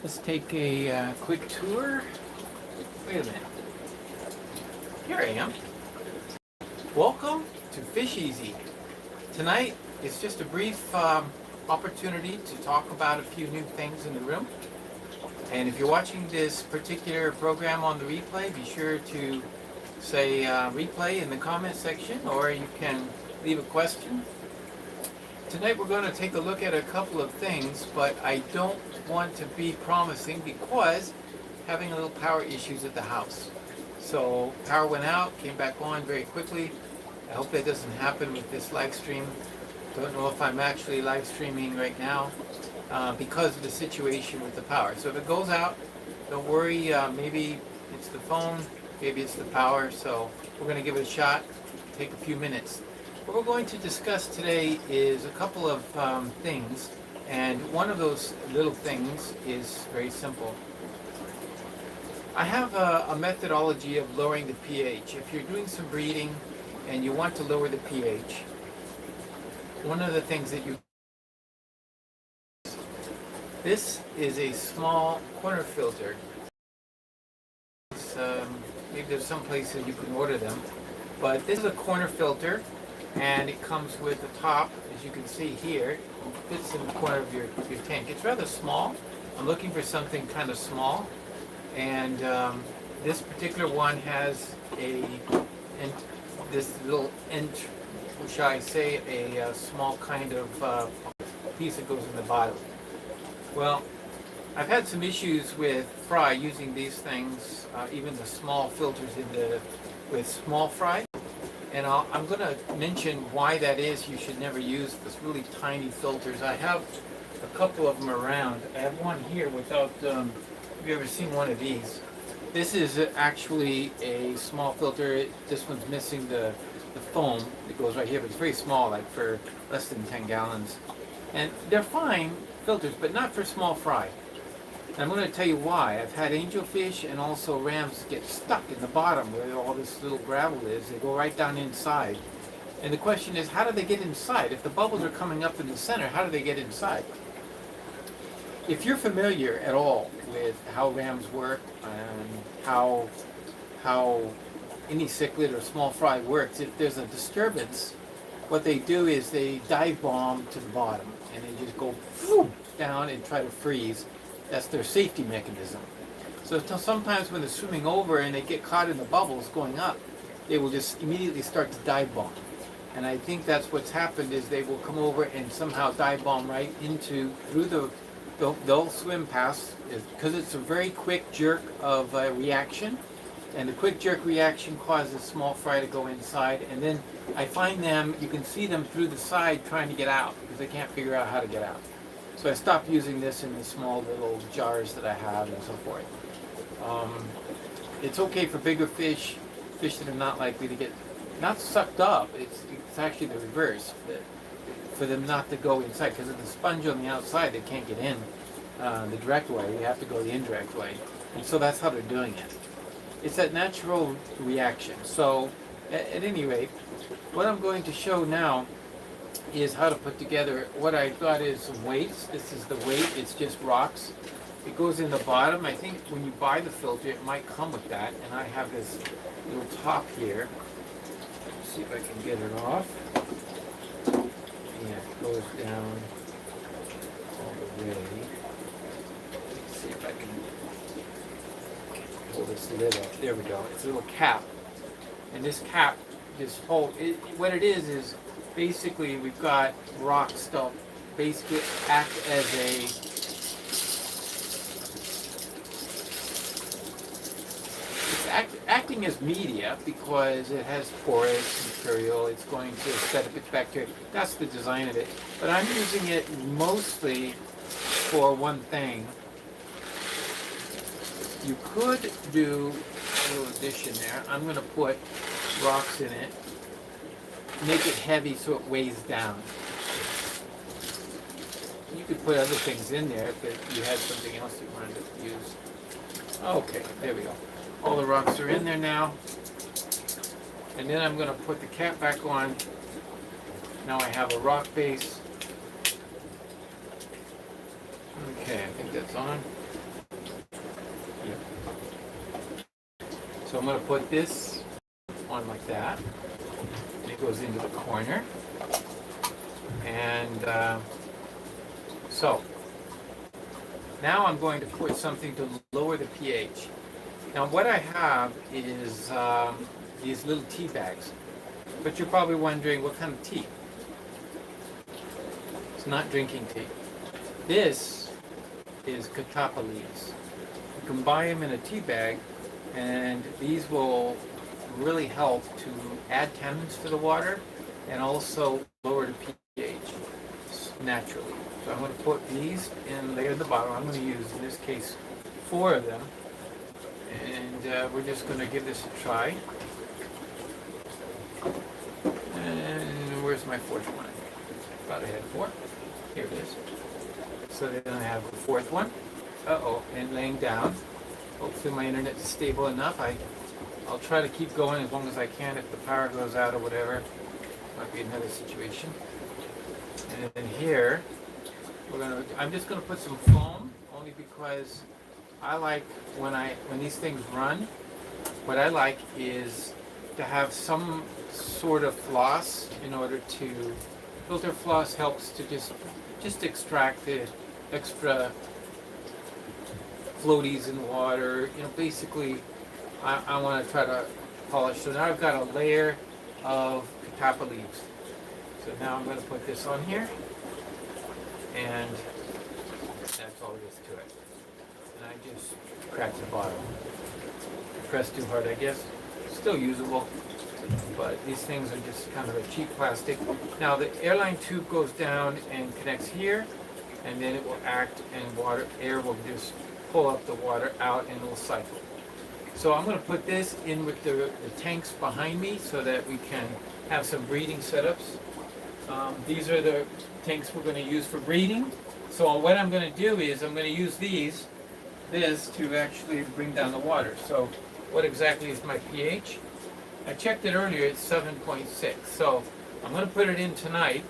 Let's take a quick tour. Wait a minute. Here I am. Welcome to Fish Easy. Tonight is just a brief opportunity to talk about a few new things in the room. And if you're watching this particular program on the replay, be sure to say replay in the comment section, or you can leave a question. Tonight we're going to take a look at a couple of things, but I don't want to be promising because having a little power issues at the house. So power went out, came back on very quickly. I hope that doesn't happen with this live stream. Don't know if I'm actually live streaming right now because of the situation with the power. So if it goes out, don't worry, maybe it's the phone, maybe it's the power, so we're going to give it a shot, take a few minutes. What we're going to discuss today is a couple of things, and one of those little things is very simple. I have a methodology of lowering the pH. If you're doing some breeding and you want to lower the pH, one of the things that you... This is a small corner filter. Maybe there's some places you can order them, but this is a corner filter, and it comes with the top, as you can see here. It fits in the corner of your tank. It's rather small. I'm looking for something kind of small, and this particular one has this little shall I say, a small kind of piece that goes in the bottom. Well, I've had some issues with fry using these things, even the small filters with small fry. And I'm going to mention why that is. You should never use this really tiny filters. I have a couple of them around. I have one here without, have you ever seen one of these? This is actually a small filter. This one's missing the foam that goes right here, but it's very small, like for less than 10 gallons. And they're fine filters, but not for small fry. And I'm going to tell you why. I've had angelfish and also rams get stuck in the bottom where all this little gravel is. They go right down inside. And the question is, how do they get inside? If the bubbles are coming up in the center, how do they get inside? If you're familiar at all with how rams work and how any cichlid or small fry works, if there's a disturbance, what they do is they dive bomb to the bottom and they just go down and try to freeze. That's their safety mechanism. So sometimes when they're swimming over and they get caught in the bubbles going up, they will just immediately start to dive bomb. And I think that's what's happened, is they will come over and somehow dive bomb right through they'll swim past, because it's a very quick jerk of reaction. And the quick jerk reaction causes small fry to go inside. And then I find them, you can see them through the side trying to get out because they can't figure out how to get out. So I stopped using this in the small little jars that I have and so forth. It's okay for bigger fish that are not likely to get, not sucked up, it's actually the reverse, for them not to go inside, because of the sponge on the outside, they can't get in the direct way, you have to go the indirect way. And so that's how they're doing it. It's that natural reaction. So at any rate, what I'm going to show now is how to put together, what I've got is some weights. This is the weight, it's just rocks. It goes in the bottom. I think when you buy the filter, it might come with that. And I have this little top here. Let's see if I can get it off. Yeah, it goes down all the way. Let's see if I can pull this lid up. There we go. It's a little cap. And this cap just holds, what it is basically we've got rocks that basically act as acting as media, because it has porous material, it's going to set up its bacteria. That's the design of it. But I'm using it mostly for one thing. You could do a little addition there. I'm going to put rocks in it, make it heavy so it weighs down. You could put other things in there if you had something else you wanted to use. Okay, there we go. All the rocks are in there now. And then I'm going to put the cap back on. Now I have a rock base. Okay, I think that's on. So I'm going to put this on like that. And it goes into the corner. And so now I'm going to put something to lower the pH. Now what I have is these little tea bags. But you're probably wondering what kind of tea. It's not drinking tea. This is catappa leaves. You can buy them in a tea bag, and these will really help to add tannins to the water and also lower the pH naturally. So I'm going to put these in there at the bottom. I'm going to use, in this case, 4 of them. And we're just going to give this a try. And where's my 4th one? I thought I had 4. Here it is. So then I have a 4th one. Uh-oh, and laying down. Hopefully my internet is stable enough. I'll try to keep going as long as I can. If the power goes out or whatever, might be another situation. And then here, I'm just gonna put some foam, only because I like when these things run, what I like is to have some sort of floss in order to, filter floss helps to just extract the extra floaties in the water. You know, basically I want to try to polish. So now I've got a layer of catappa leaves. So now I'm going to put this on here, and that's all there is to it. And I just cracked the bottom. I pressed too hard, I guess. Still usable, but these things are just kind of a cheap plastic. Now the airline tube goes down and connects here, and then it will act, and air will just pull up the water out, and it will cycle. So I'm going to put this in with the tanks behind me so that we can have some breeding setups. These are the tanks we're going to use for breeding. So what I'm going to do is I'm going to use this to actually bring down the water. So what exactly is my pH? I checked it earlier, it's 7.6. So I'm going to put it in tonight,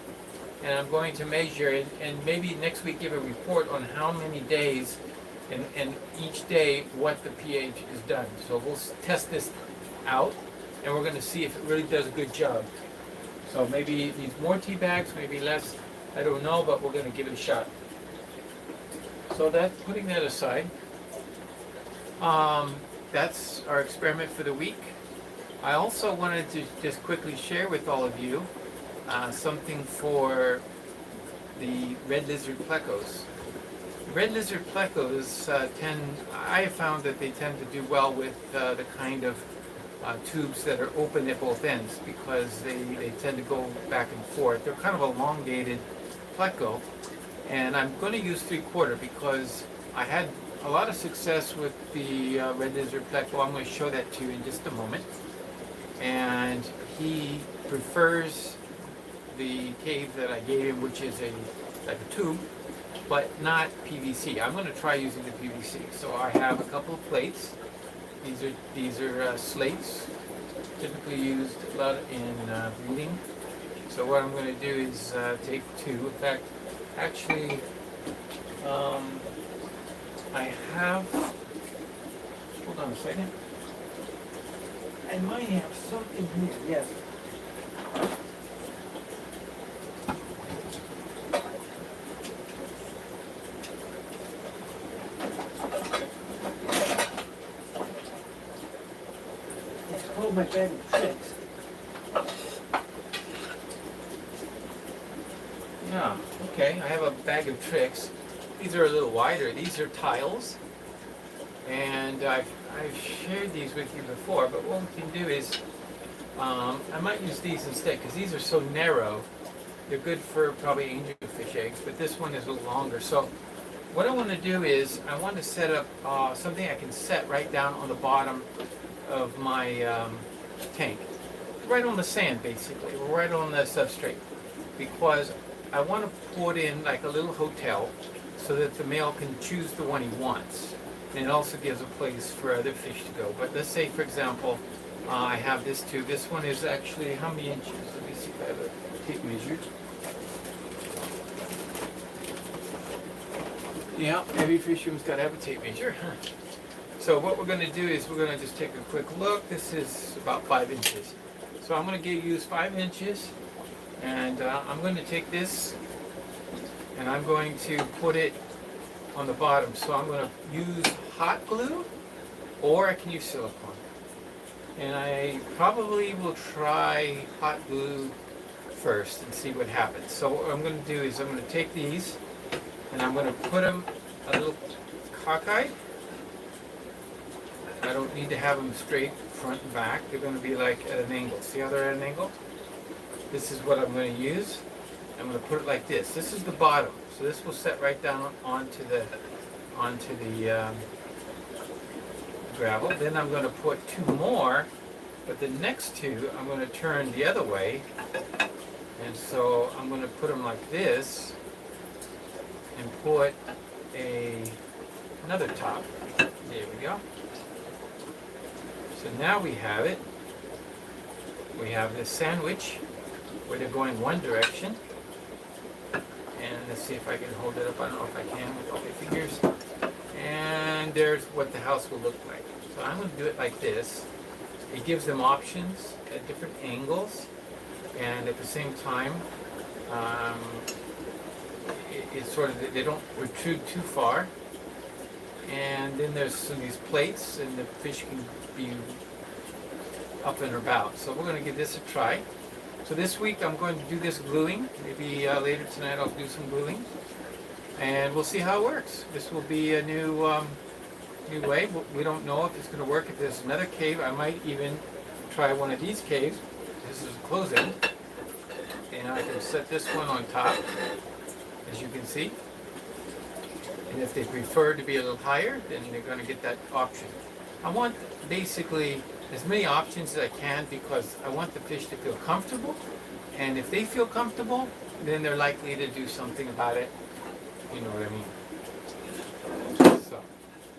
and I'm going to measure it, and maybe next week give a report on how many days and each day what the pH is done. So we'll test this out, and we're going to see if it really does a good job. So maybe it needs more tea bags, maybe less, I don't know, but we're going to give it a shot. So putting that aside, that's our experiment for the week. I also wanted to just quickly share with all of you something for the red lizard plecos. Red lizard plecos I have found that they tend to do well with the kind of tubes that are open at both ends, because they tend to go back and forth. They're kind of elongated pleco, and I'm going to use 3/4 because I had a lot of success with the red lizard pleco. I'm going to show that to you in just a moment. And he prefers the cave that I gave him, which is like a tube, but not PVC. I'm going to try using the PVC. So I have a couple of plates. These are slates, typically used a lot in breeding. So what I'm going to do is take 2. In fact, actually, I have. Hold on a second. I might have something here. Yes. My bag of tricks. Yeah, okay, I have a bag of tricks. These are a little wider. These are tiles, and I've shared these with you before, but what we can do is I might use these instead, because these are so narrow. They're good for probably angelfish eggs, but this one is a little longer. So what I want to do is I want to set up something I can set right down on the bottom of my tank, right on the sand, basically, right on the substrate, because I want to put in like a little hotel so that the male can choose the one he wants, and it also gives a place for other fish to go. But let's say, for example, I have this tube. This one is actually how many inches? Let me see if I have a tape measure. Yeah, every fish room's got to have a tape measure. So what we're going to do is we're going to just take a quick look. This is about 5 inches. So I'm going to use 5 inches, and I'm going to take this and I'm going to put it on the bottom. So I'm going to use hot glue, or I can use silicone. And I probably will try hot glue first and see what happens. So what I'm going to do is I'm going to take these and I'm going to put them a little cockeyed. I don't need to have them straight front and back. They're going to be like at an angle. See how they're at an angle? This is what I'm going to use. I'm going to put it like this. This is the bottom. So this will set right down onto the gravel. Then I'm going to put 2 more, but the next 2 I'm going to turn the other way, and so I'm going to put them like this and put another top. There we go. So now we have it. We have this sandwich where they're going one direction, and let's see if I can hold it up. I don't know if I can with all my fingers. And there's what the house will look like. So I'm going to do it like this. It gives them options at different angles, and at the same time, it's sort of, they don't protrude too far. And then there's these plates, and the fish can be up and about. So we're going to give this a try. So this week I'm going to do this gluing. Maybe later tonight I'll do some gluing, and we'll see how it works. This will be a new way. We don't know if it's going to work. If there's another cave, I might even try one of these caves. This is a close end, and I can set this one on top, as you can see. And if they prefer to be a little higher, then they're going to get that option. I want basically as many options as I can, because I want the fish to feel comfortable, and if they feel comfortable, then they're likely to do something about it. You know what I mean? So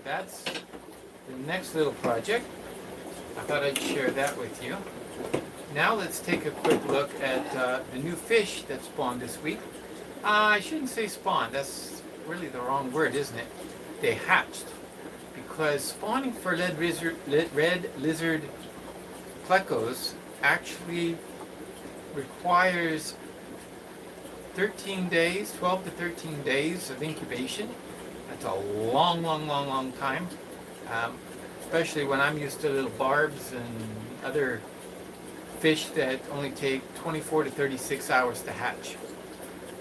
that's the next little project. I thought I'd share that with you. Now let's take a quick look at the new fish that spawned this week. I shouldn't say spawned. That's really the wrong word, isn't it? They hatched. Because spawning for red lizard plecos actually requires 13 days, 12 to 13 days of incubation. That's a long time. Especially when I'm used to little barbs and other fish that only take 24 to 36 hours to hatch.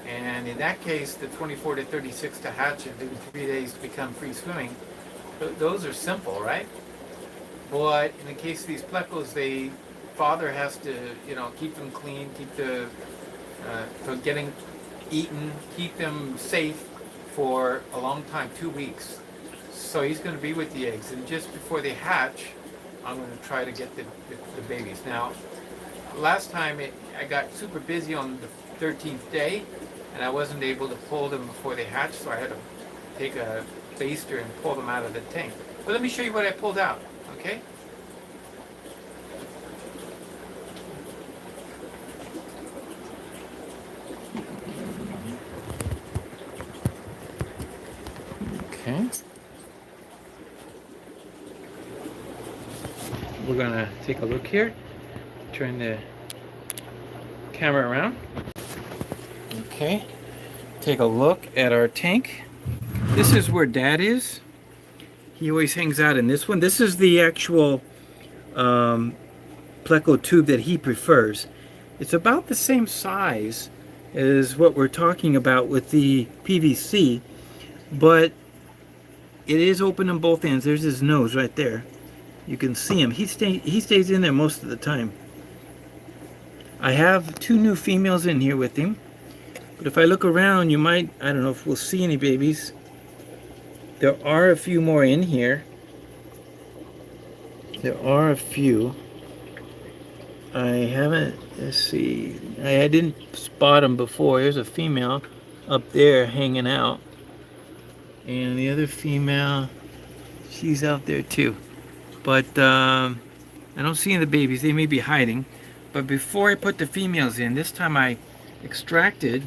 And in that case, the 24 to 36 to hatch and in 3 days to become free swimming, those are simple, right? But in the case of these plecos, father has to, keep them clean, keep from getting eaten, keep them safe for a long time, 2 weeks. So he's going to be with the eggs, and just before they hatch, I'm going to try to get the babies. Now, last time I got super busy on the 13th day, and I wasn't able to pull them before they hatched, so I had to take a baster and pull them out of the tank. But let me show you what I pulled out, okay? Okay. We're gonna take a look here. Turn the camera around. Okay. Take a look at our tank. This is where Dad is. He always hangs out in this one. This is the actual pleco tube that he prefers. It's about the same size as what we're talking about with the PVC, but it is open on both ends. There's his nose right there. You can see him. He stays in there most of the time. I have 2 new females in here with him, but if I look around, you might, I don't know if we'll see any babies. There are a few more in here. There are a few. I haven't, let's see, I didn't spot them before. There's a female up there hanging out. And the other female, she's out there too. But I don't see any of the babies. They may be hiding. But before I put the females in, this time I extracted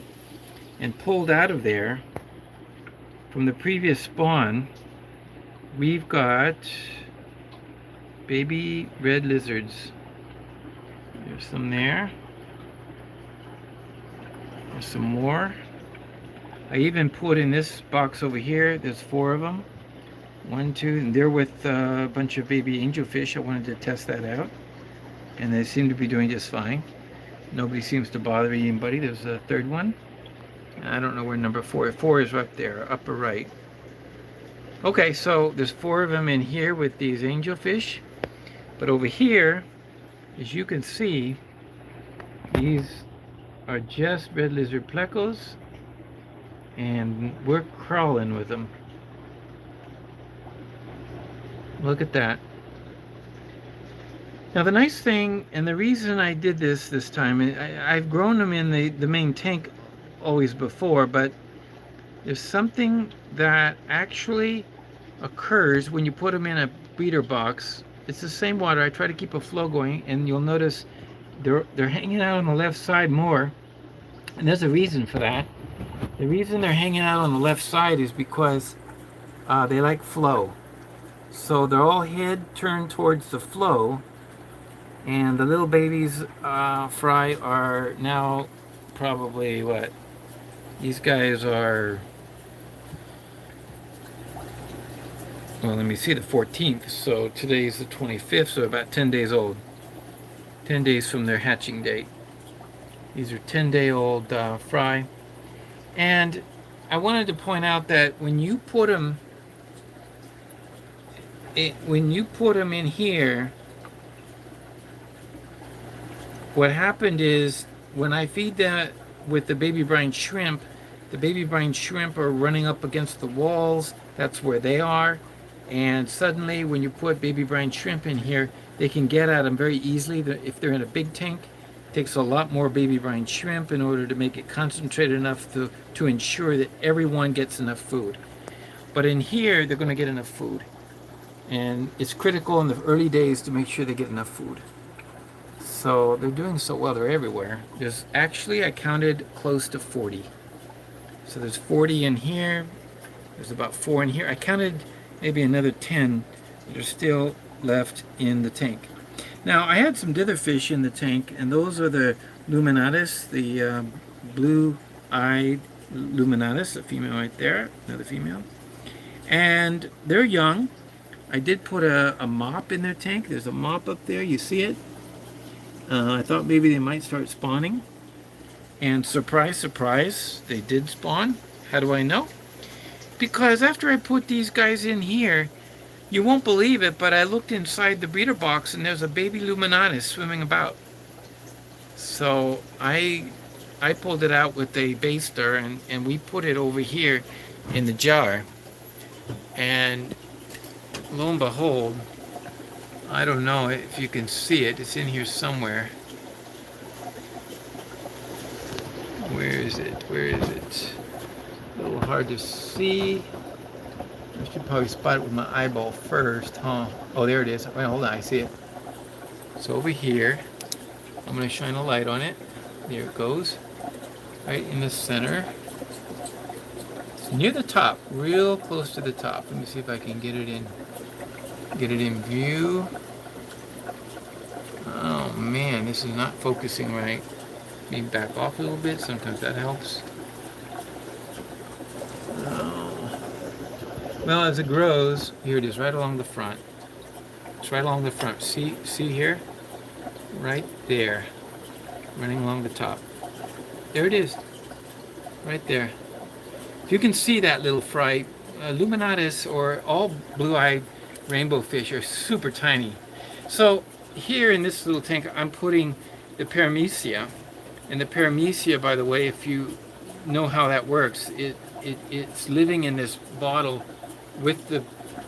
and pulled out of there from the previous spawn we've got baby red lizards. There's some there. There's some more. I even put in this box over here, there's 4 of them. 1, 2, and they're with a bunch of baby angelfish. I wanted to test that out. And they seem to be doing just fine. Nobody seems to bother anybody. There's a 3rd one. I don't know where number 4 is. 4 is right there, upper right. Okay, so there's 4 of them in here with these angelfish. But over here, as you can see, these are just red lizard plecos. And we're crawling with them. Look at that. Now the nice thing, and the reason I did this time, I've grown them in the main tank always before, but there's something that actually occurs when you put them in a breeder box. It's the same water. I try to keep a flow going, and you'll notice they're hanging out on the left side more, and there's a reason for that. The reason they're hanging out on the left side is because they like flow. So they're all head turned towards the flow, and the little babies fry are now probably what? These guys are, well, let me see, the 14th. So today's the 25th, so about 10 days old. 10 days from their hatching date. These are 10-day-old fry. And I wanted to point out that when you put them in here, what happened is when I feed that with the baby brine shrimp, the baby brine shrimp are running up against the walls. That's where they are. And suddenly when you put baby brine shrimp in here, they can get at them very easily. If they're in a big tank, it takes a lot more baby brine shrimp in order to make it concentrated enough to ensure that everyone gets enough food. But in here, they're going to get enough food. And it's critical in the early days to make sure they get enough food. So they're doing so well, they're everywhere. There's actually, I counted close to 40. So there's 40 in here. There's about 4 in here. I counted maybe another 10 that are still left in the tank. Now, I had some ditherfish in the tank, and those are the luminatus, the blue-eyed luminatus, a female right there, another female. And they're young. I did put a mop in their tank. There's a mop up there. You see it? I thought maybe they might start spawning. And surprise, surprise, they did spawn. How do I know? Because after I put these guys in here, you won't believe it, but I looked inside the breeder box and there's a baby luminatus swimming about. So I pulled it out with a baster and we put it over here in the jar. And lo and behold, I don't know if you can see it. It's in here somewhere. Where is it? Where is it? A little hard to see. I should probably spot it with my eyeball first, huh? Oh, there it is. Wait, hold on. I see it. So over here, I'm going to shine a light on it. There it goes. Right in the center. It's near the top, real close to the top. Let me see if I can get it in view. Oh man, this is not focusing right. Maybe back off a little bit. Sometimes that helps. Oh. Well, as it grows, here it is, right along the front. It's right along the front. See here? Right there. Running along the top. There it is. Right there. If you can see that little fry, luminatus or all blue-eyed rainbow fish are super tiny. So here in this little tank, I'm putting the paramecia. And the paramecia, by the way, if you know how that works, it's living in this bottle with the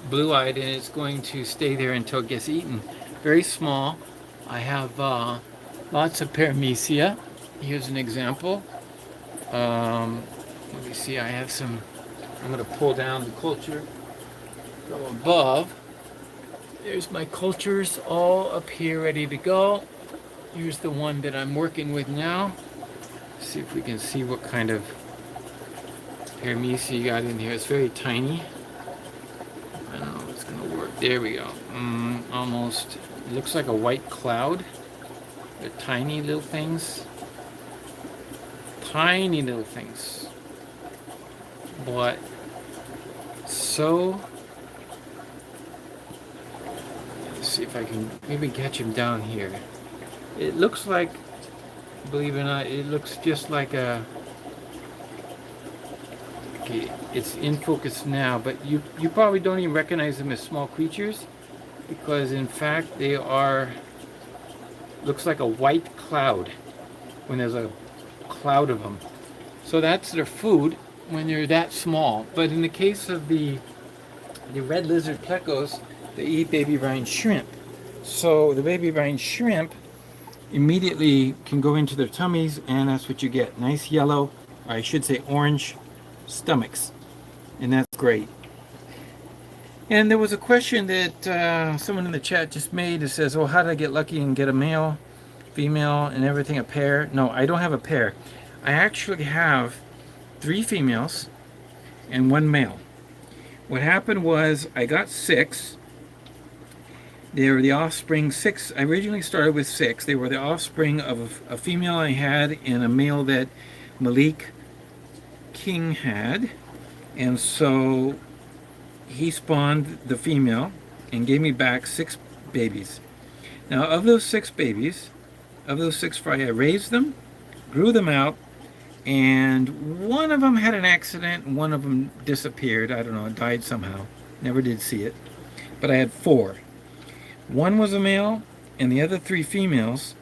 blue-eyed, and it's going to stay there until it gets eaten. Very small. I have lots of paramecia. Here's an example. Let me see, I have some. I'm going to pull down the culture from above. There's my cultures all up here ready to go. Here's the one that I'm working with now. See if we can see what kind of paramecia you got in here. It's very tiny. I don't know, it's There we go. Almost. It looks like a white cloud. They're tiny little things. Tiny little things. But so. Let's see if I can maybe catch him down here. It looks like, believe it or not, it looks just like a. Okay, it's in focus now, but you probably don't even recognize them as small creatures, because in fact they are. Looks like a white cloud when there's a cloud of them. So that's their food when they're that small. But in the case of the red lizard plecos, they eat baby brine shrimp. So the baby brine shrimp immediately can go into their tummies, and that's what you get. Nice yellow, or I should say orange stomachs. And that's great. And there was a question that someone in the chat just made that says, oh, how did I get lucky and get a male, female, and everything, a pair? No, I don't have a pair. I actually have 3 females and 1 male. What happened was I got 6. They were the offspring 6. I originally started with 6. They were the offspring of a female I had and a male that Malik King had. And so he spawned the female and gave me back 6 babies. Now, of those 6 babies, of those 6 fry, I raised them, grew them out, and one of them had an accident, and one of them disappeared. I don't know, it died somehow. Never did see it. But I had 4. One was a male, and the other 3 females.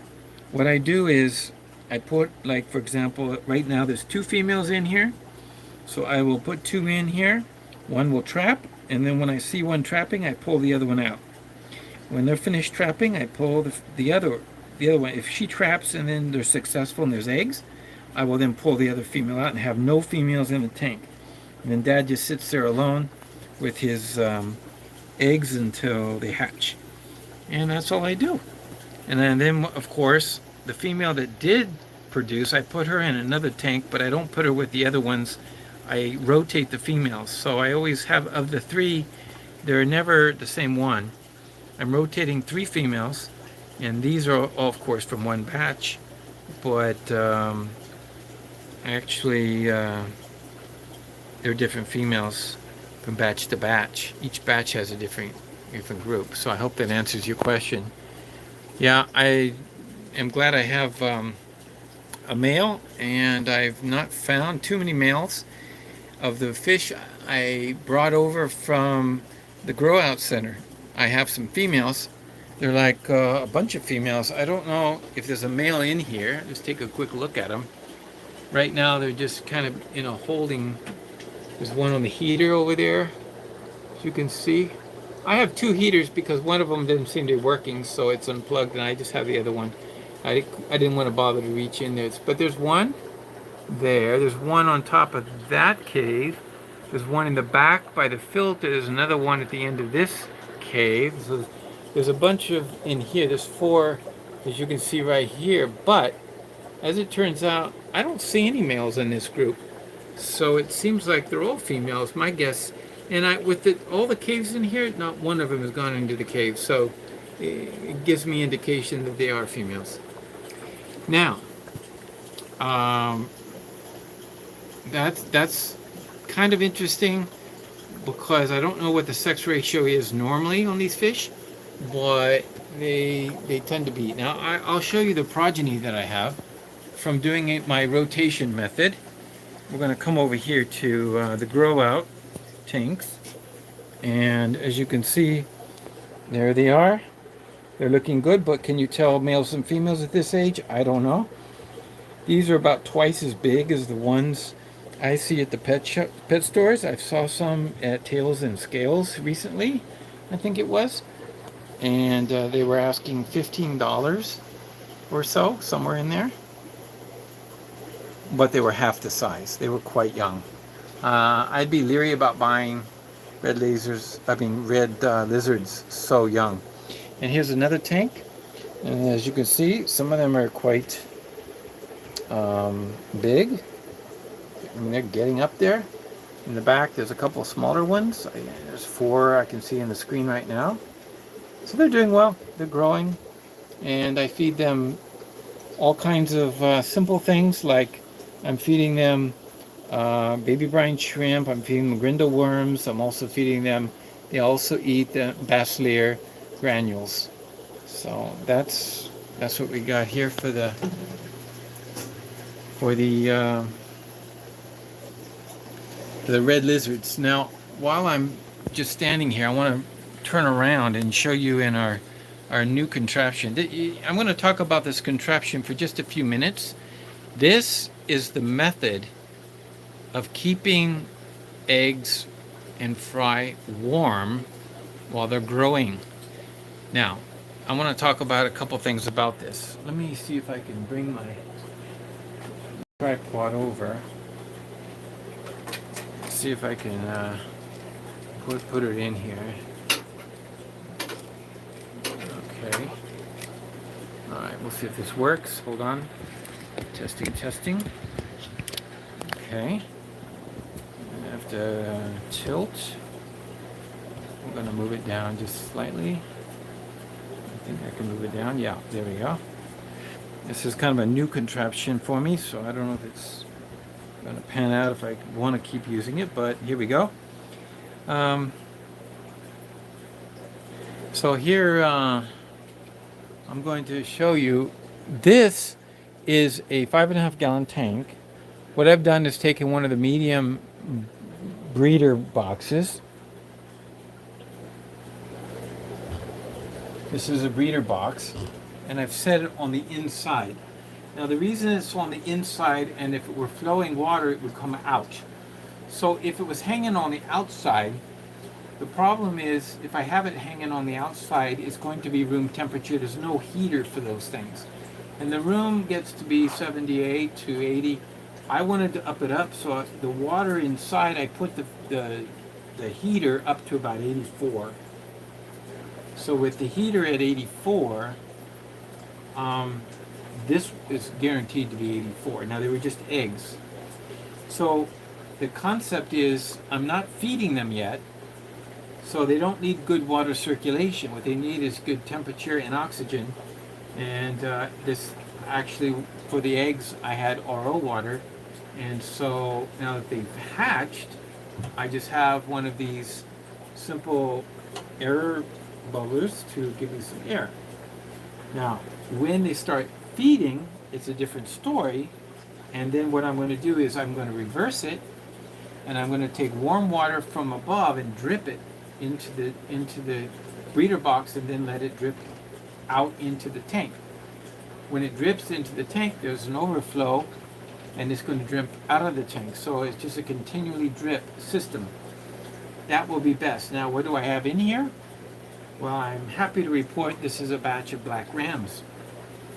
What I do is I put, like, for example, right now there's 2 females in here. So I will put 2 in here. One will trap, and then when I see one trapping, I pull the other one out. When they're finished trapping, I pull the other one. If she traps and then they're successful and there's eggs, I will then pull the other female out and have no females in the tank. And then Dad just sits there alone with his eggs until they hatch. And that's all I do. And then of course, the female that did produce, I put her in another tank, but I don't put her with the other ones. I rotate the females. So I always have, of the 3, they're never the same one. I'm rotating 3 females, and these are all, of course, from one batch. But actually, they're different females from batch to batch. Each batch has a different group. So I hope that answers your question. Yeah, I am glad I have a male, and I've not found too many males. Of the fish I brought over from the grow out center, I have some females. They're like a bunch of females. I don't know if there's a male in here. Let's take a quick look at them. Right now they're just kind of in a holding. There's one on the heater over there, as you can see. I have 2 heaters because one of them didn't seem to be working, so it's unplugged, and I just have the other one. I didn't want to bother to reach in there. But there's one there. There's one on top of that cave. There's one in the back by the filter. There's another one at the end of this cave. So there's a bunch of in here. There's 4, as you can see right here. But as it turns out, I don't see any males in this group. So it seems like they're all females, my guess. And with all the caves in here, not one of them has gone into the cave. So it gives me indication that they are females. Now, that's kind of interesting because I don't know what the sex ratio is normally on these fish, but they tend to be. Now I'll show you the progeny that I have from doing my rotation method. We're going to come over here to the grow out tanks, and as you can see, there they are. They're looking good, but can you tell males and females at this age? I don't know. These are about twice as big as the ones I see at the pet stores. I saw some at Tails and Scales recently, I think it was. And they were asking $15 or so, somewhere in there. But they were half the size. They were quite young. I'd be leery about buying red lizards so young. And here's another tank. And as you can see, some of them are quite big. I mean, they're getting up there. In the back, there's a couple of smaller ones. There's 4 I can see in the screen right now. So they're doing well. They're growing. And I feed them all kinds of simple things, like I'm feeding them baby brine shrimp. I'm feeding them grindle worms. I'm also feeding them, they also eat the basilar granules. So that's what we got here for the for the red lizards. Now, while I'm just standing here, I want to turn around and show you in our new contraption. I'm going to talk about this contraption for just a few minutes. This is the method of keeping eggs and fry warm while they're growing. Now, I want to talk about a couple things about this. Let me see if I can bring my tripod over. See if I can put it in here. Okay. All right, we'll see if this works. Hold on. Testing. Okay. I have to tilt. I'm going to move it down just slightly. I think I can move it down. Yeah, there we go. This is kind of a new contraption for me, so I don't know if it's going to pan out if I want to keep using it, but here we go. So here I'm going to show you. This is a 5.5 gallon tank. What I've done is taken one of the medium breeder boxes. This is a breeder box, and I've set it on the inside. Now the reason it's on the inside, and if it were flowing water, it would come out. So if it was hanging on the outside, the problem is if I have it hanging on the outside, it's going to be room temperature. There's no heater for those things. And the room gets to be 78 to 80. I wanted to up it up, so the water inside, I put the heater up to about 84. So with the heater at 84, this is guaranteed to be 84. Now they were just eggs. So the concept is I'm not feeding them yet, so they don't need good water circulation. What they need is good temperature and oxygen. And this actually, for the eggs, I had RO water. And so now that they've hatched, I just have one of these simple air bubblers to give me some air. Now, when they start feeding, it's a different story. And then what I'm going to do is I'm going to reverse it, and I'm going to take warm water from above and drip it into the breeder box, and then let it drip out into the tank. When it drips into the tank, there's an overflow, and it's going to drip out of the tank. So it's just a continually drip system. That will be best. Now, what do I have in here? Well, I'm happy to report this is a batch of black rams.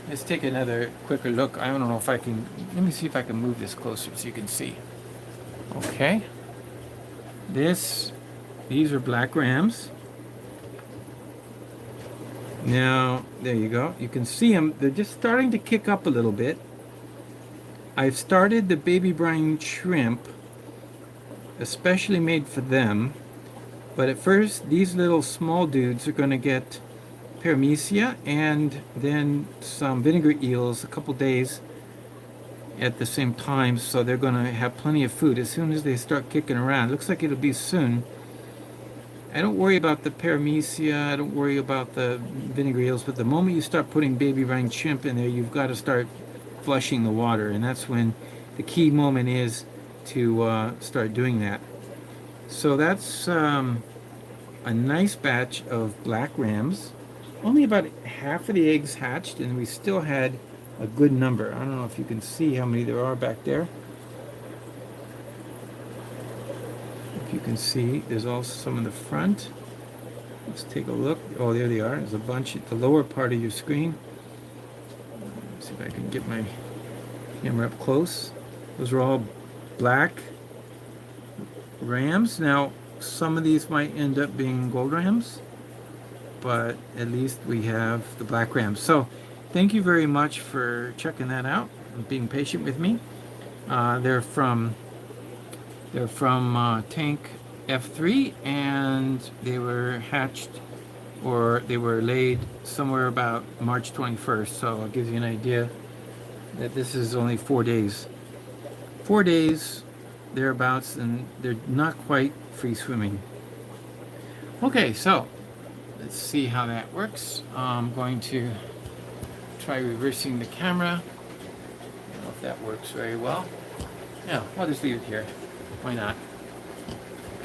Let's take another quicker look. I don't know if I can, let me see if I can move this closer so you can see. Okay. These are black rams. Now, there you go. You can see them. They're just starting to kick up a little bit. I've started the baby brine shrimp, especially made for them. But at first, these little small dudes are going to get paramecia and then some vinegar eels a couple days at the same time. So they're going to have plenty of food as soon as they start kicking around. Looks like it'll be soon. I don't worry about the paramecia. I don't worry about the vinegar eels. But the moment you start putting baby brine shrimp in there, you've got to start flushing the water. And that's when the key moment is to start doing that. So that's a nice batch of black rams. Only about half of the eggs hatched, and we still had a good number. I don't know if you can see how many there are back there. If you can see, there's also some in the front. Let's take a look. Oh, there they are. There's a bunch at the lower part of your screen. Let's see if I can get my camera up close. Those are all black rams. Now, some of these might end up being gold rams, but at least we have the black rams. So thank you very much for checking that out and being patient with me. They're from They're from tank F3, and they were hatched, or they were laid somewhere about March 21st. So it gives you an idea that this is only 4 days. 4 days thereabouts, and they're not quite free swimming. Okay, so let's see how that works. I'm going to try reversing the camera. I don't know if that works very well. Yeah, I'll just leave it here. Why not?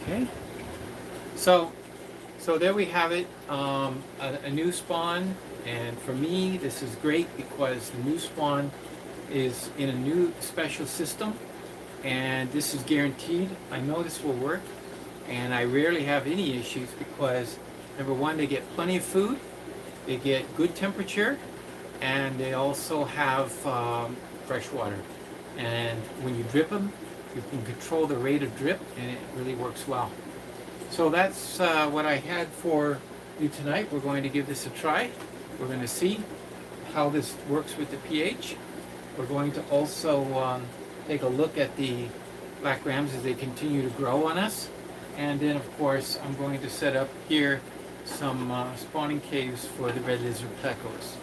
Okay. So there we have it. A new spawn, and for me, this is great because the new spawn is in a new special system, and this is guaranteed. I know this will work, and I rarely have any issues because number one, they get plenty of food, they get good temperature, and they also have fresh water. And when you drip them, you can control the rate of drip, and it really works well. So that's what I had for you tonight. We're going to give this a try. We're going to see how this works with the pH. We're going to also take a look at the black rams as they continue to grow on us. And then, of course, I'm going to set up here some spawning caves for the red lizard plecos.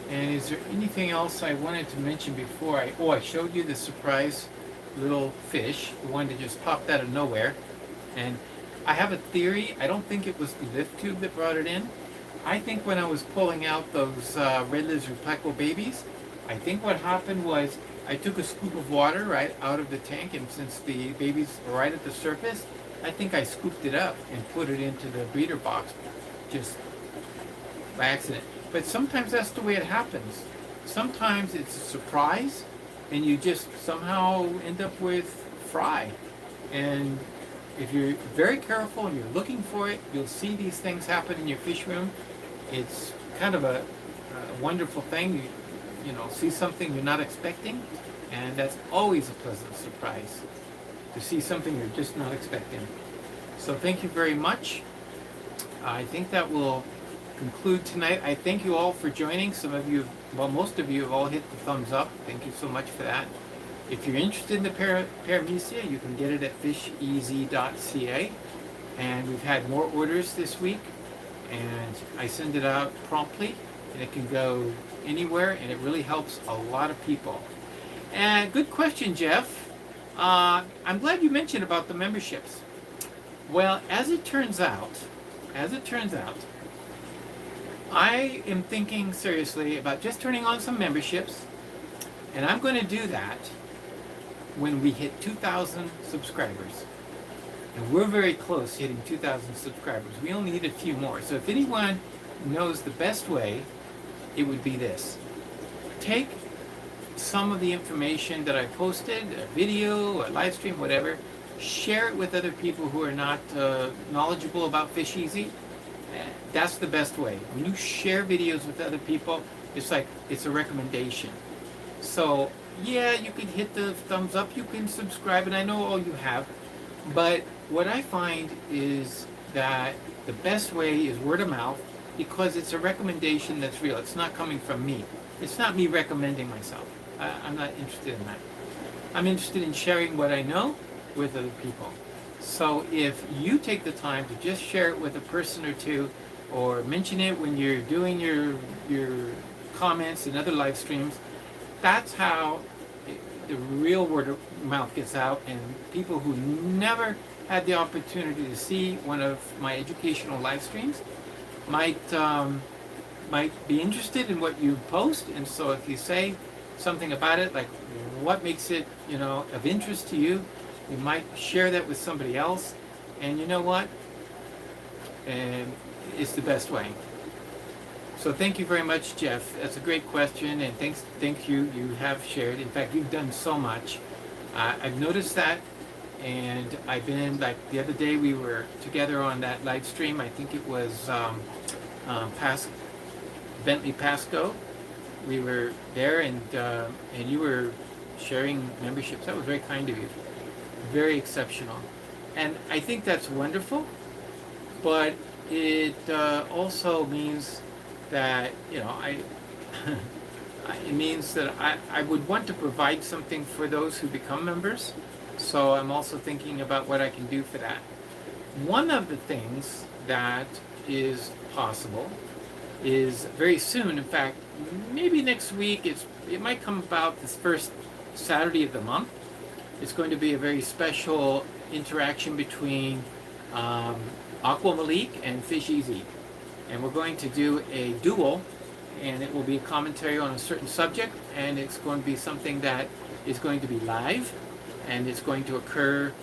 And is there anything else I wanted to mention before I showed you the surprise little fish, the one that just popped out of nowhere. And I have a theory. I don't think it was the lift tube that brought it in. I think when I was pulling out those red lizard pleco babies, I think what happened was I took a scoop of water right out of the tank, and since the babies are right at the surface, I think I scooped it up and put it into the breeder box just by accident. But sometimes that's the way it happens. Sometimes it's a surprise, and you just somehow end up with fry. And if you're very careful and you're looking for it, you'll see these things happen in your fish room. It's kind of a wonderful thing. You know, see something you're not expecting, and that's always a pleasant surprise to see something you're just not expecting. So thank you very much. I think that will conclude tonight. I thank you all for joining. Some of you, well, most of you have all hit the thumbs up. Thank you so much for that. If you're interested in the paramecia, you can get it at fishez.ca. And we've had more orders this week, and I send it out promptly, and it can go anywhere, and it really helps a lot of people. And good question, Jeff. I'm glad you mentioned about the memberships. Well, as it turns out, I am thinking seriously about just turning on some memberships, and I'm going to do that when we hit 2,000 subscribers. And we're very close to hitting 2,000 subscribers. We only need a few more. So if anyone knows the best way, it would be this. Take some of the information that I posted, a video, a live stream, whatever, share it with other people who are not knowledgeable about Fish Easy. That's the best way. When you share videos with other people, it's like it's a recommendation. So yeah, you can hit the thumbs up, you can subscribe, and I know all you have. But what I find is that the best way is word of mouth, because it's a recommendation that's real. It's not coming from me. It's not me recommending myself. I'm not interested in that. I'm interested in sharing what I know with other people. So if you take the time to just share it with a person or two, or mention it when you're doing your comments and other live streams, that's how the real word of mouth gets out, and people who never had the opportunity to see one of my educational live streams might be interested in what you post. And so if you say something about it, like what makes it, of interest to you, you might share that with somebody else. And you know what? And it's the best way. So thank you very much, Jeff. That's a great question, and thank you. You have shared. In fact, you've done so much. I've noticed that, and I've been, like the other day, we were together on that live stream. I think it was Bentley Pasco. We were there, and you were sharing memberships. That was very kind of you. Very exceptional. And I think that's wonderful, but it also means that, it means that I would want to provide something for those who become members. So I'm also thinking about what I can do for that. One of the things that is possible is very soon, in fact, maybe next week, it might come about this first Saturday of the month. It's going to be a very special interaction between Aqua Malik and Fish Easy. And we're going to do a duel, and it will be a commentary on a certain subject, and it's going to be something that is going to be live, and it's going to occur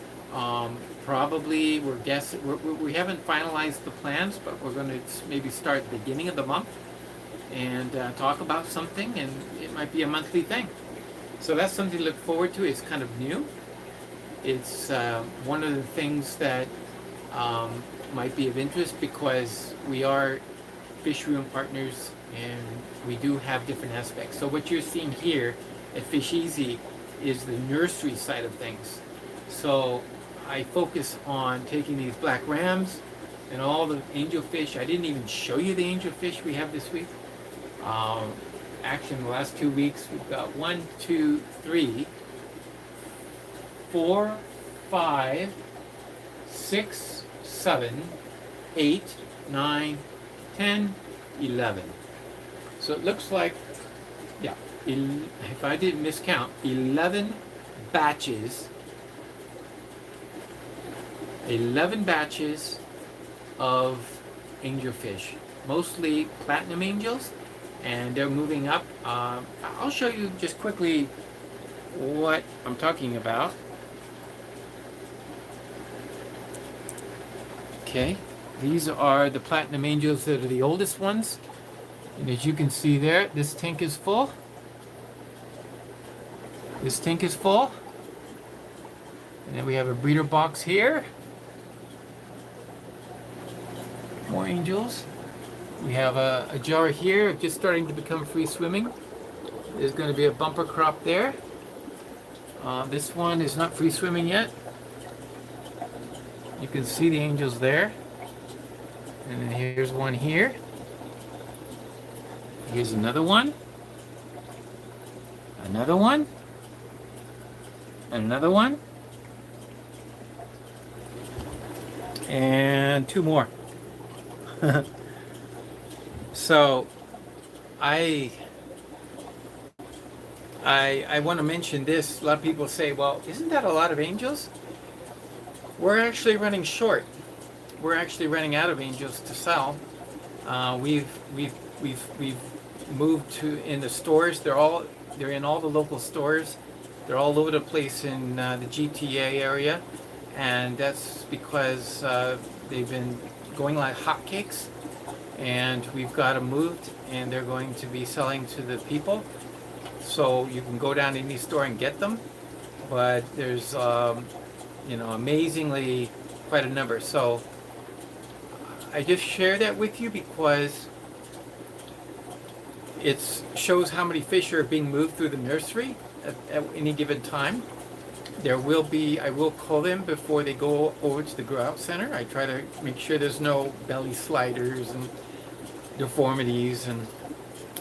probably, we haven't finalized the plans, but we're going to maybe start at the beginning of the month and talk about something, and it might be a monthly thing. So that's something to look forward to. It's kind of new. It's one of the things that might be of interest because we are fish room partners and we do have different aspects. So what you're seeing here at Fish Easy is the nursery side of things. So I focus on taking these black rams and all the angelfish. I didn't even show you the angelfish we have this week. Actually, in the last 2 weeks, we've got 1, 2, 3, 4, 5, 6, 7, 8, 9, 10, 11. So it looks like, yeah, if I didn't miscount, 11 batches. 11 batches of angelfish, mostly platinum angels, and they're moving up. I'll show you just quickly what I'm talking about. Okay, these are the platinum angels that are the oldest ones, and as you can see there, this tank is full. This tank is full, and then we have a breeder box here. More angels. We have a jar here just starting to become free swimming. There's going to be a bumper crop there. This one is not free swimming yet. You can see the angels there. And then here's one here. Here's another one. Another one. Another one. And 2 more. So I want to mention this. A lot of people say, well, isn't that a lot of angels? We're actually running short. We're actually running out of angels to sell. We've moved to in the stores. They're in all the local stores. They're all over the place in the GTA area, and that's because they've been going like hotcakes, and we've got them moved, and they're going to be selling to the people. So you can go down to any store and get them, but there's amazingly quite a number. So I just share that with you because it shows how many fish are being moved through the nursery at any given time. I will call them before they go over to the grow out center. I try to make sure there's no belly sliders and deformities and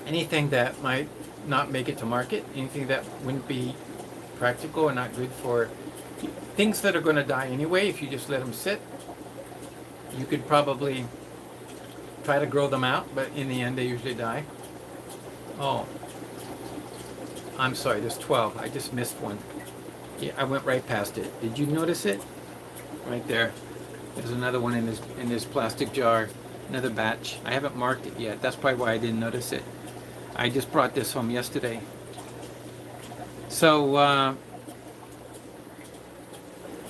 anything that might not make it to market, anything that wouldn't be practical and not good for things that are going to die anyway if you just let them sit. You could probably try to grow them out, but in the end they usually die. Oh, I'm sorry, there's 12. I just missed one. Yeah, I went right past it. Did you notice it? Right there. There's another one in this plastic jar. Another batch. I haven't marked it yet. That's probably why I didn't notice it. I just brought this home yesterday. So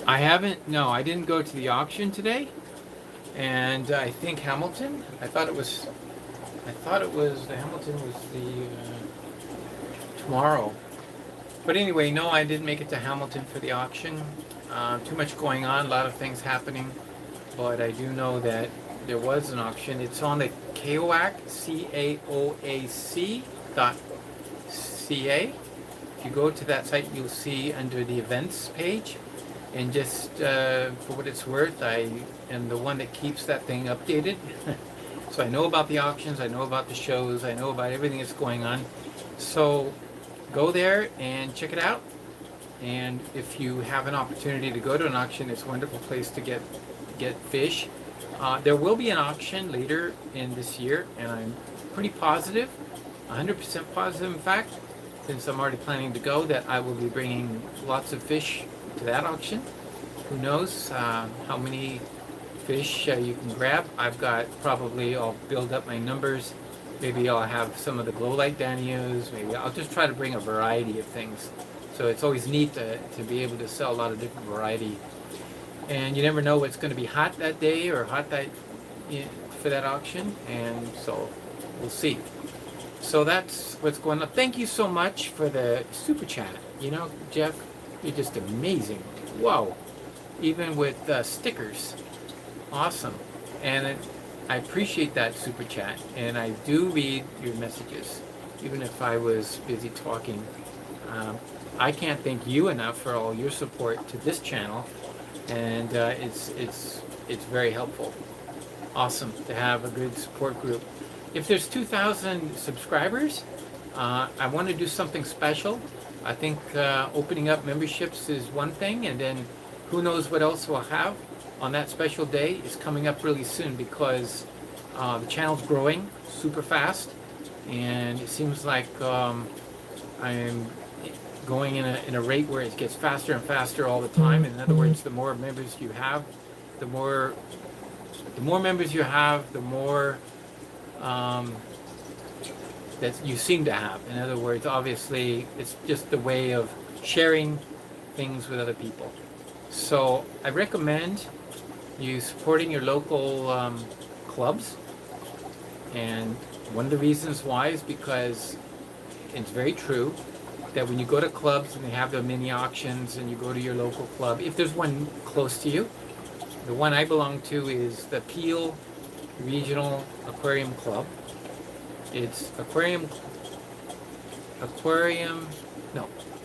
I didn't go to the auction today. And I think Hamilton. I thought it was the Hamilton was the tomorrow. But anyway, no, I didn't make it to Hamilton for the auction. Too much going on, a lot of things happening. But I do know that there was an auction. It's on the CAOAC, CAOAC.ca. If you go to that site, you'll see under the events page. And just for what it's worth, I am the one that keeps that thing updated. So I know about the auctions, I know about the shows, I know about everything that's going on. So go there and check it out. And if you have an opportunity to go to an auction, it's a wonderful place to get fish. There will be an auction later in this year, and I'm pretty positive, 100% positive in fact, since I'm already planning to go, that I will be bringing lots of fish to that auction. Who knows how many fish you can grab. I've got probably, I'll build up my numbers. Maybe I'll have some of the glow light danios. Maybe I'll just try to bring a variety of things. So it's always neat to be able to sell a lot of different variety. And you never know what's going to be hot that day or hot that for that auction. And so we'll see. So that's what's going on. Thank you so much for the super chat. You know, Jeff, you're just amazing. Wow. Even with stickers. Awesome. And I appreciate that super chat, and I do read your messages, even if I was busy talking. I can't thank you enough for all your support to this channel, and it's very helpful. Awesome to have a good support group. If there's 2,000 subscribers, I want to do something special. I think opening up memberships is one thing, and then who knows what else we'll have on that special day is coming up really soon, because the channel's growing super fast, and it seems like I'm going in a rate where it gets faster and faster all the time. In other words, the more members you have, the more members you have, the more that you seem to have. In other words, obviously, it's just the way of sharing things with other people. So I recommend you supporting your local clubs, and one of the reasons why is because it's very true that when you go to clubs and they have the mini auctions and you go to your local club, if there's one close to you, the one I belong to is the Peel Regional Aquarium Club. It's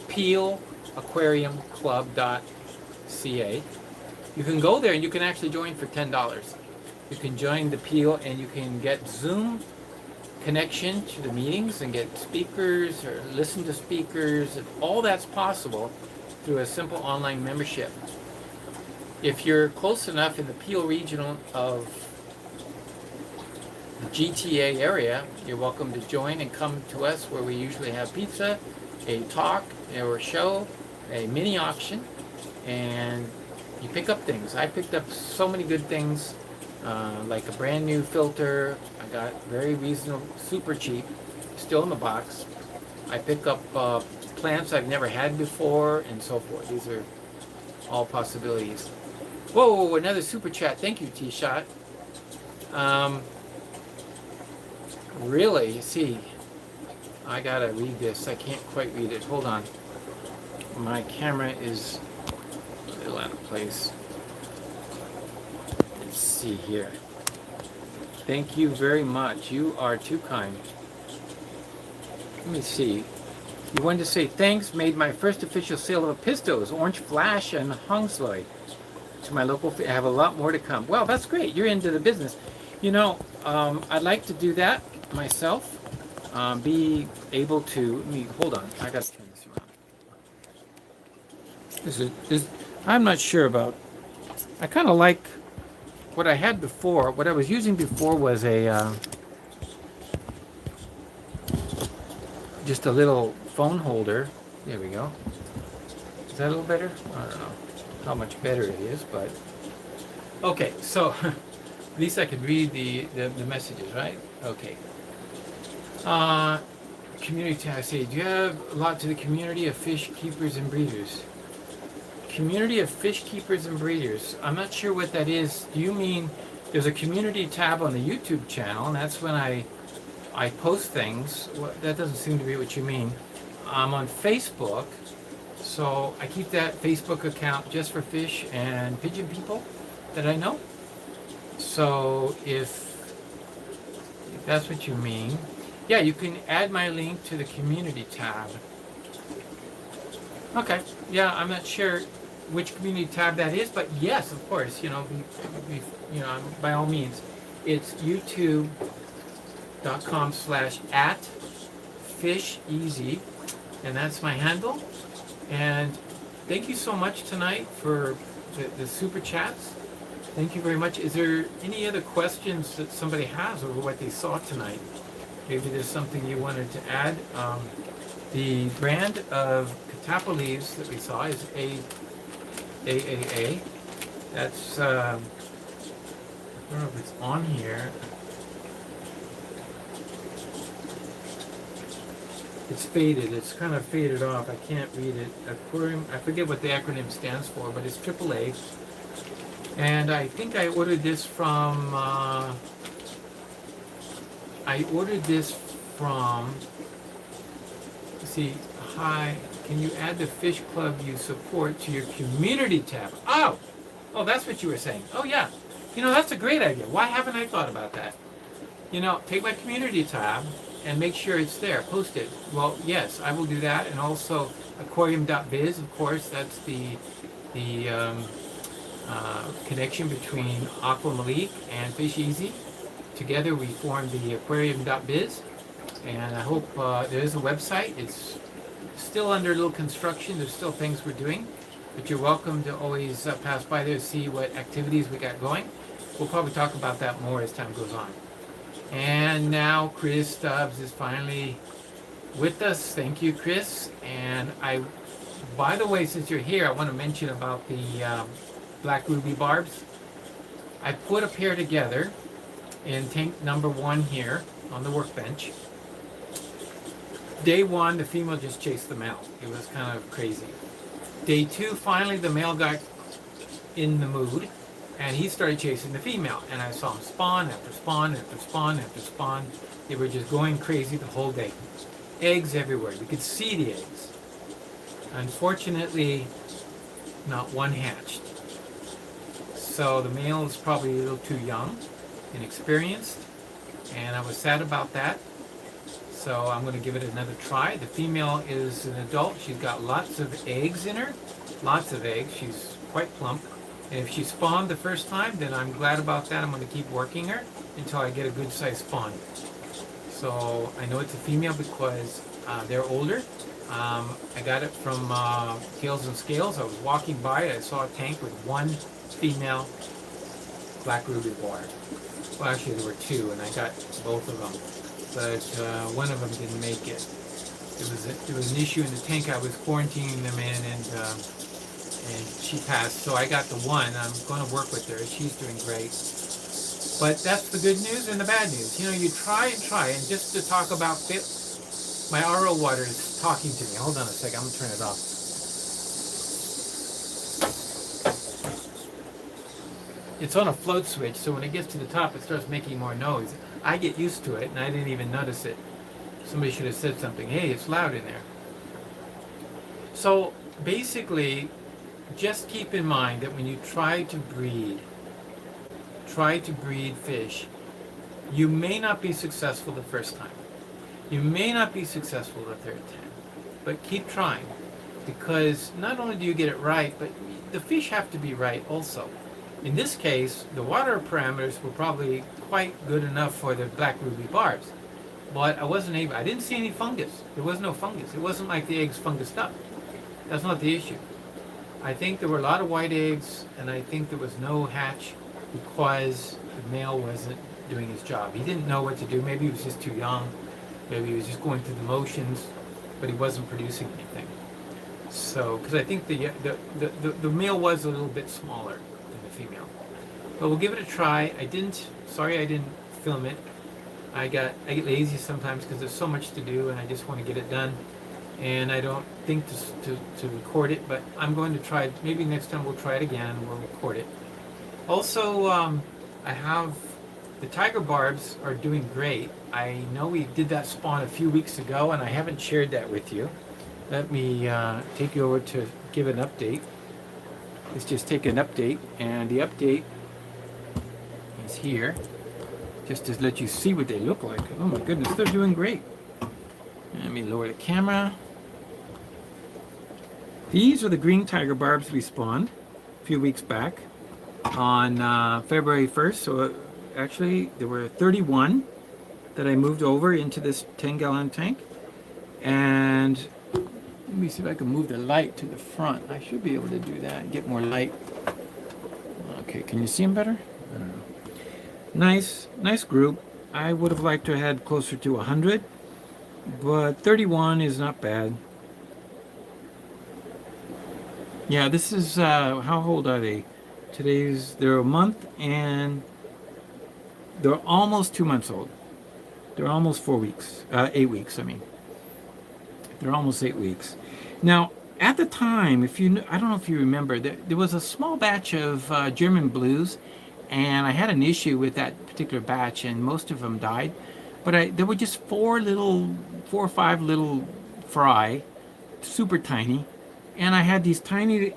Peel Aquarium Club.ca. You can go there and you can actually join for $10. You can join the Peel and you can get Zoom connection to the meetings and get speakers or listen to speakers. And all that's possible through a simple online membership. If you're close enough in the Peel region of the GTA area, you're welcome to join and come to us, where we usually have pizza, a talk or a show, a mini auction, and you pick up things. I picked up so many good things, like a brand new filter. I got very reasonable, super cheap, still in the box. I pick up plants I've never had before, and so forth. These are all possibilities. Whoa, another super chat. Thank you, T-Shot. Really, see, I gotta read this. I can't quite read it. Hold on. My camera is a little out of place. Let's see here. Thank you very much. You are too kind. Let me see. You wanted to say thanks. Made my first official sale of Pistos, Orange Flash, and Hongsley to my local. I have a lot more to come. Well, that's great. You're into the business. You know, I'd like to do that myself. Be able to. Let me hold on. I got to turn this around. I'm not sure about. I kind of like what I had before. What I was using before was a just a little phone holder. There we go. Is that a little better? I don't know how much better it is, but okay. So at least I could read the messages, right? Okay. Community tab. Say, do you have a lot to the community of fish keepers and breeders? Community of fish keepers and breeders. I'm not sure what that is. Do you mean there's a community tab on the YouTube channel, and that's when I post things? Well, that doesn't seem to be what you mean. I'm on Facebook, so I keep that Facebook account just for fish and pigeon people that I know. So if that's what you mean, yeah, you can add my link to the community tab. Okay, yeah, I'm not sure which community tab that is, but yes, of course, you know, by all means, it's youtube.com/@fisheasy, and that's my handle. And thank you so much tonight for the super chats. Thank you very much. Is there any other questions that somebody has over what they saw tonight? Maybe there's something you wanted to add. The brand of catappa leaves that we saw is AAA. That's, I don't know if it's on here. It's faded. It's kind of faded off. I can't read it. Aquarium, I forget what the acronym stands for, but it's AAA. And I think I ordered this from, see, hi, can you add the fish club you support to your community tab? Oh, that's what you were saying. Oh yeah, that's a great idea. Why haven't I thought about that? Take my community tab and make sure it's there, post it. Well, yes, I will do that. And also aquarium.biz, of course, that's the connection between Aqua Malik and Fish Easy. Together we form the aquarium.biz, and I hope there is a website. It's still under a little construction. There's still things we're doing, but you're welcome to always pass by there to see what activities we got going. We'll probably talk about that more as time goes on. And now Chris Stubbs is finally with us. Thank you, Chris. And by the way, since you're here, I want to mention about the black ruby barbs. I put a pair together in tank number 1 here on the workbench. Day 1, the female just chased the male. It was kind of crazy. Day 2, finally the male got in the mood, and he started chasing the female. And I saw him spawn after spawn after spawn after spawn. They were just going crazy the whole day. Eggs everywhere. You could see the eggs. Unfortunately, not one hatched. So the male is probably a little too young, inexperienced, and I was sad about that. So I'm going to give it another try. The female is an adult. She's got lots of eggs in her. Lots of eggs. She's quite plump. And if she spawned the first time, then I'm glad about that. I'm going to keep working her until I get a good size spawn. So I know it's a female because they're older. I got it from Tails and Scales. I was walking by it. I saw a tank with one female black ruby barb. Well, actually there were 2, and I got both of them. But one of them didn't make it. There was an issue in the tank I was quarantining them in, and she passed. So I got the one. I'm going to work with her. She's doing great. But that's the good news and the bad news. You try, and just to talk about fit, my RO water is talking to me. Hold on a second. I'm going to turn it off. It's on a float switch, so when it gets to the top, it starts making more noise. I get used to it, and I didn't even notice it. Somebody should have said something. Hey, it's loud in there. So basically, just keep in mind that when you try to breed fish, you may not be successful the first time. You may not be successful the third time. But keep trying, because not only do you get it right, but the fish have to be right also. In this case, the water parameters were probably quite good enough for the black ruby barbs, but I didn't see any fungus. There was no fungus. It wasn't like the eggs fungused up. That's not the issue. I think there were a lot of white eggs, and I think there was no hatch because the male wasn't doing his job. He didn't know what to do. Maybe he was just too young. Maybe he was just going through the motions, but he wasn't producing anything. So, because I think the male was a little bit smaller than the female. But we'll give it a try. Sorry I didn't film it. I get lazy sometimes because there's so much to do and I just want to get it done. And I don't think to record it, but I'm going to try it. Maybe next time we'll try it again and we'll record it. Also, I have the tiger barbs are doing great. I know we did that spawn a few weeks ago and I haven't shared that with you. Let me take you over to give an update. Let's just take an update, and the update is here just to let you see what they look like. Oh my goodness, they're doing great. Let me lower the camera. These are the green tiger barbs we spawned a few weeks back on February 1st. So actually there were 31 that I moved over into this 10-gallon tank. And Let me see if I can move the light to the front. I should be able to do that and get more light. Okay, can you see them better? I don't know. Nice group. I would have liked to have had closer to 100, but 31 is not bad. Yeah, this is, how old are they? They're a month and they're almost 2 months old. They're almost 4 weeks, 8 weeks, I mean. They're almost 8 weeks. Now, at the time, I don't know if you remember, there was a small batch of German blues, and I had an issue with that particular batch, and most of them died. But there were just four or five little fry, super tiny, and I had these tiny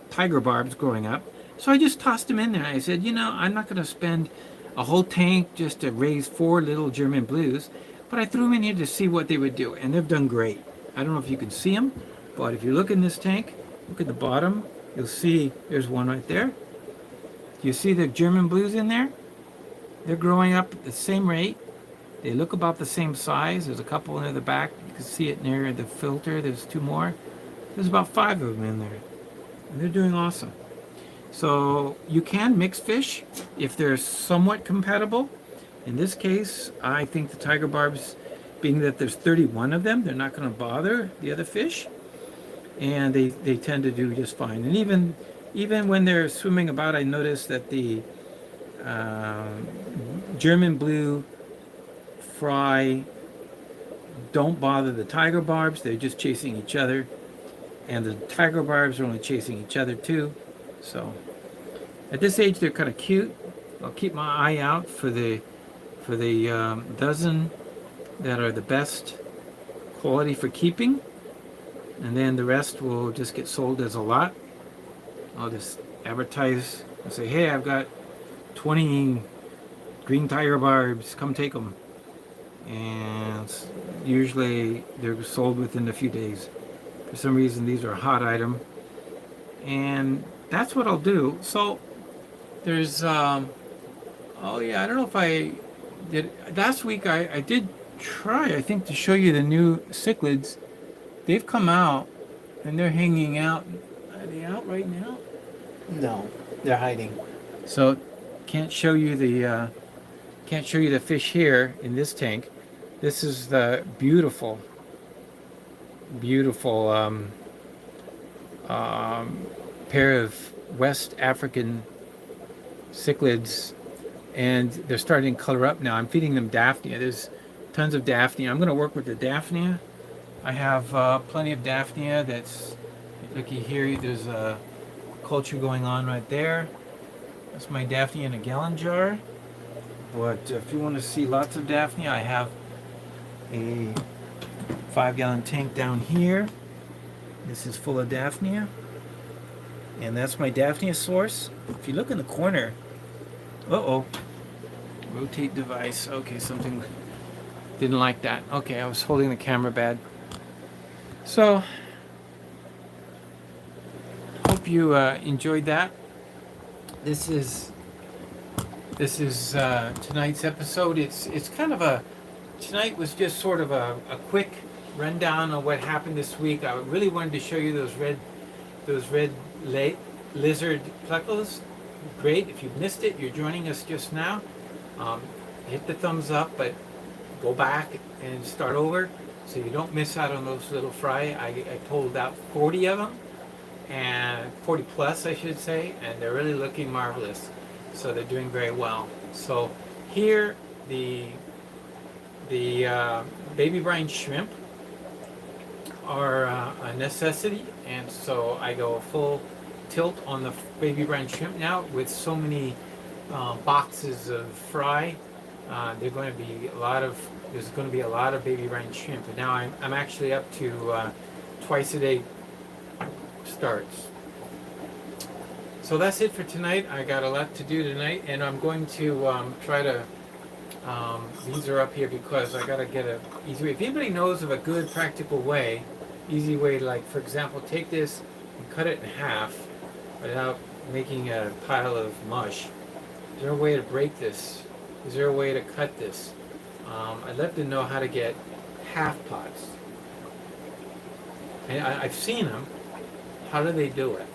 tiger barbs growing up. So I just tossed them in there. I said, I'm not going to spend a whole tank just to raise four little German blues. But I threw them in here to see what they would do, and they've done great. I don't know if you can see them, but if you look in this tank, look at the bottom, you'll see there's one right there. Do you see the German blues in there? They're growing up at the same rate. They look about the same size. There's a couple near the back. You can see it near the filter. There's two more. There's about 5 of them in there. And they're doing awesome. So you can mix fish if they're somewhat compatible. In this case, I think the tiger barbs, being that there's 31 of them, they're not going to bother the other fish. And they tend to do just fine. And even when they're swimming about, I noticed that the German blue fry don't bother the tiger barbs. They're just chasing each other. And the tiger barbs are only chasing each other too. So at this age, they're kind of cute. I'll keep my eye out for the dozen that are the best quality for keeping, and then the rest will just get sold as a lot. I'll just advertise and say, hey, I've got 20 green tiger barbs, come take them. And usually they're sold within a few days. For some reason, these are a hot item, and that's what I'll do. So there's oh yeah, I don't know if I did last week. I did try, I think, to show you the new cichlids. They've come out and they're hanging out. Are they out right now? No, they're hiding. So can't show you the fish here in this tank. This is the beautiful pair of West African cichlids, and they're starting to color up now. I'm feeding them Daphnia. There's tons of Daphnia. I'm going to work with the Daphnia. I have plenty of Daphnia. That's, looky here, there's a culture going on right there. That's my Daphnia in a gallon jar. But if you want to see lots of Daphnia, I have a 5-gallon tank down here. This is full of Daphnia. And that's my Daphnia source. If you look in the corner, rotate device. Okay, something didn't like that. Okay, I was holding the camera bad. So, hope you enjoyed that. This is tonight's episode. It's kind of tonight was just sort of a quick rundown of what happened this week. I really wanted to show you those red lizard plecos. Great. If you've missed it, you're joining us just now. Hit the thumbs up, but go back and start over so you don't miss out on those little fry. I pulled out 40 of them, and 40 plus, I should say, and they're really looking marvelous. So they're doing very well. So here, the baby brine shrimp are a necessity, and so I go full tilt on the baby brine shrimp now with so many boxes of fry. There's going to be a lot of baby brine shrimp, and now I'm actually up to twice a day starts. So that's it for tonight. I got a lot to do tonight, and I'm going to try to these are up here because I got to get a easy way. If anybody knows of a good practical way, easy way, like for example, take this and cut it in half without making a pile of mush. Is there a way to break this? Is there a way to cut this? I'd love to know how to get half pots. And I've seen them. How do they do it?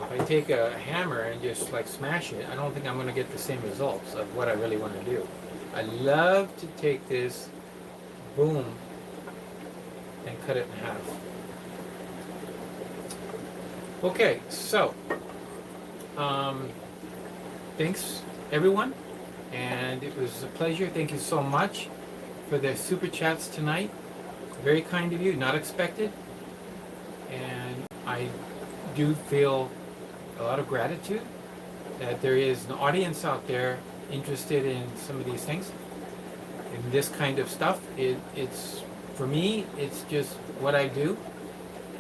If I take a hammer and just like smash it, I don't think I'm going to get the same results of what I really want to do. I love to take this, boom, and cut it in half. Okay, so thanks everyone, and it was a pleasure. Thank you so much for the super chats tonight. Very kind of you, not expected, and I do feel a lot of gratitude that there is an audience out there interested in some of these things, in this kind of stuff. It's for me, it's just what I do,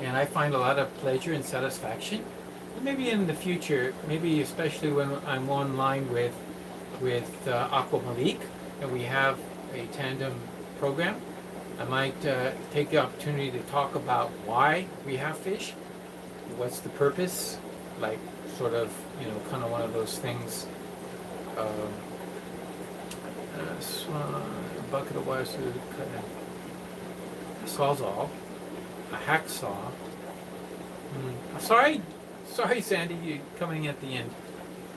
and I find a lot of pleasure and satisfaction. Maybe in the future, maybe especially when I'm online with Aqua Malik, and we have a tandem program, I might take the opportunity to talk about why we have fish, what's the purpose, like sort of, kind of one of those things. A bucket of wire, so cut a sawzall, a hacksaw. Sorry, Sandy, you coming at the end.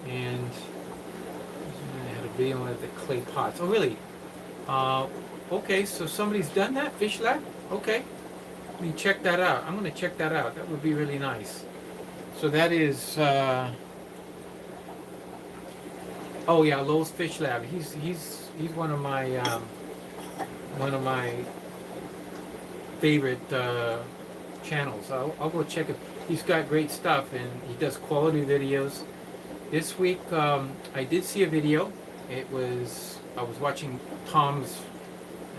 And I had a video of the clay pots. Oh, really? Okay, so somebody's done that, Fish Lab? Okay, let me check that out. I'm going to check that out. That would be really nice. So that is, oh yeah, Lowe's Fish Lab. He's one of my favorite channels. I'll go check it. He's got great stuff, and he does quality videos. This week, I did see a video. I was watching Tom's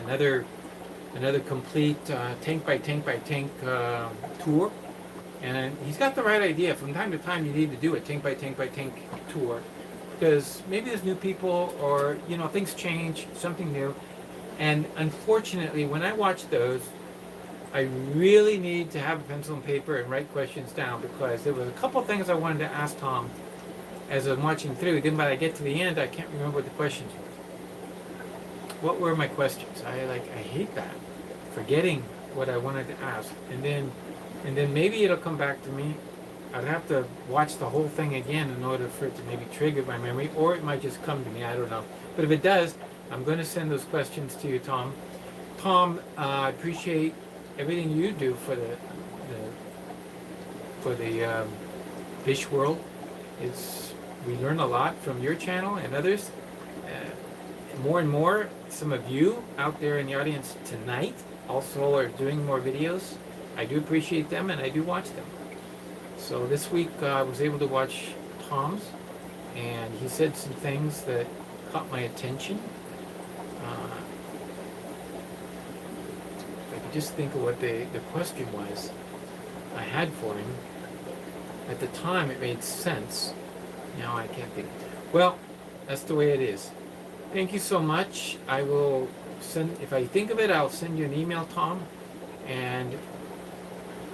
another complete tank by tank tour, and he's got the right idea. From time to time, you need to do a tank by tank tour, because maybe there's new people, or things change, something new. And unfortunately, when I watch those, I really need to have a pencil and paper and write questions down, because there was a couple things I wanted to ask Tom as I'm watching through. Then when I get to the end, I can't remember what the questions were. What were my questions? I hate that, forgetting what I wanted to ask, and then maybe it'll come back to me. I'd have to watch the whole thing again in order for it to maybe trigger my memory, or it might just come to me. I don't know. But if it does, I'm going to send those questions to you, Tom. Tom, I appreciate everything you do for the fish world. We learn a lot from your channel and others. More and more, some of you out there in the audience tonight also are doing more videos. I do appreciate them, and I do watch them. So this week I was able to watch Tom's, and he said some things that caught my attention. If I could just think of what the question was I had for him. At the time it made sense. Now I can't think. Well, that's the way it is. Thank you so much. I will send, if I think of it, I'll send you an email, Tom, and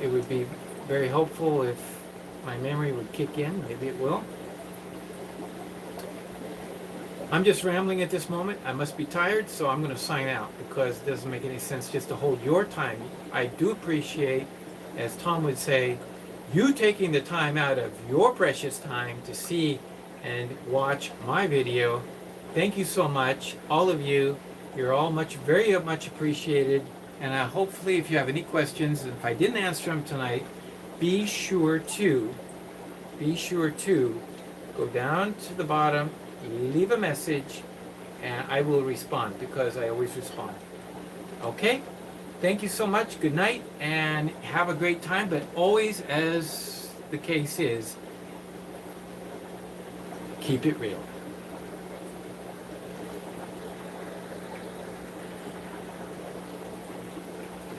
it would be very helpful if my memory would kick in. Maybe it will. I'm just rambling at this moment. I must be tired, so I'm going to sign out, because it doesn't make any sense just to hold your time. I do appreciate, as Tom would say, you taking the time out of your precious time to see and watch my video. Thank you so much, all of you. You're all very much appreciated. And hopefully, if you have any questions, and if I didn't answer them tonight, be sure to go down to the bottom, leave a message, and I will respond, because I always respond. Okay? Thank you so much. Good night, and have a great time. But always, as the case is, keep it real.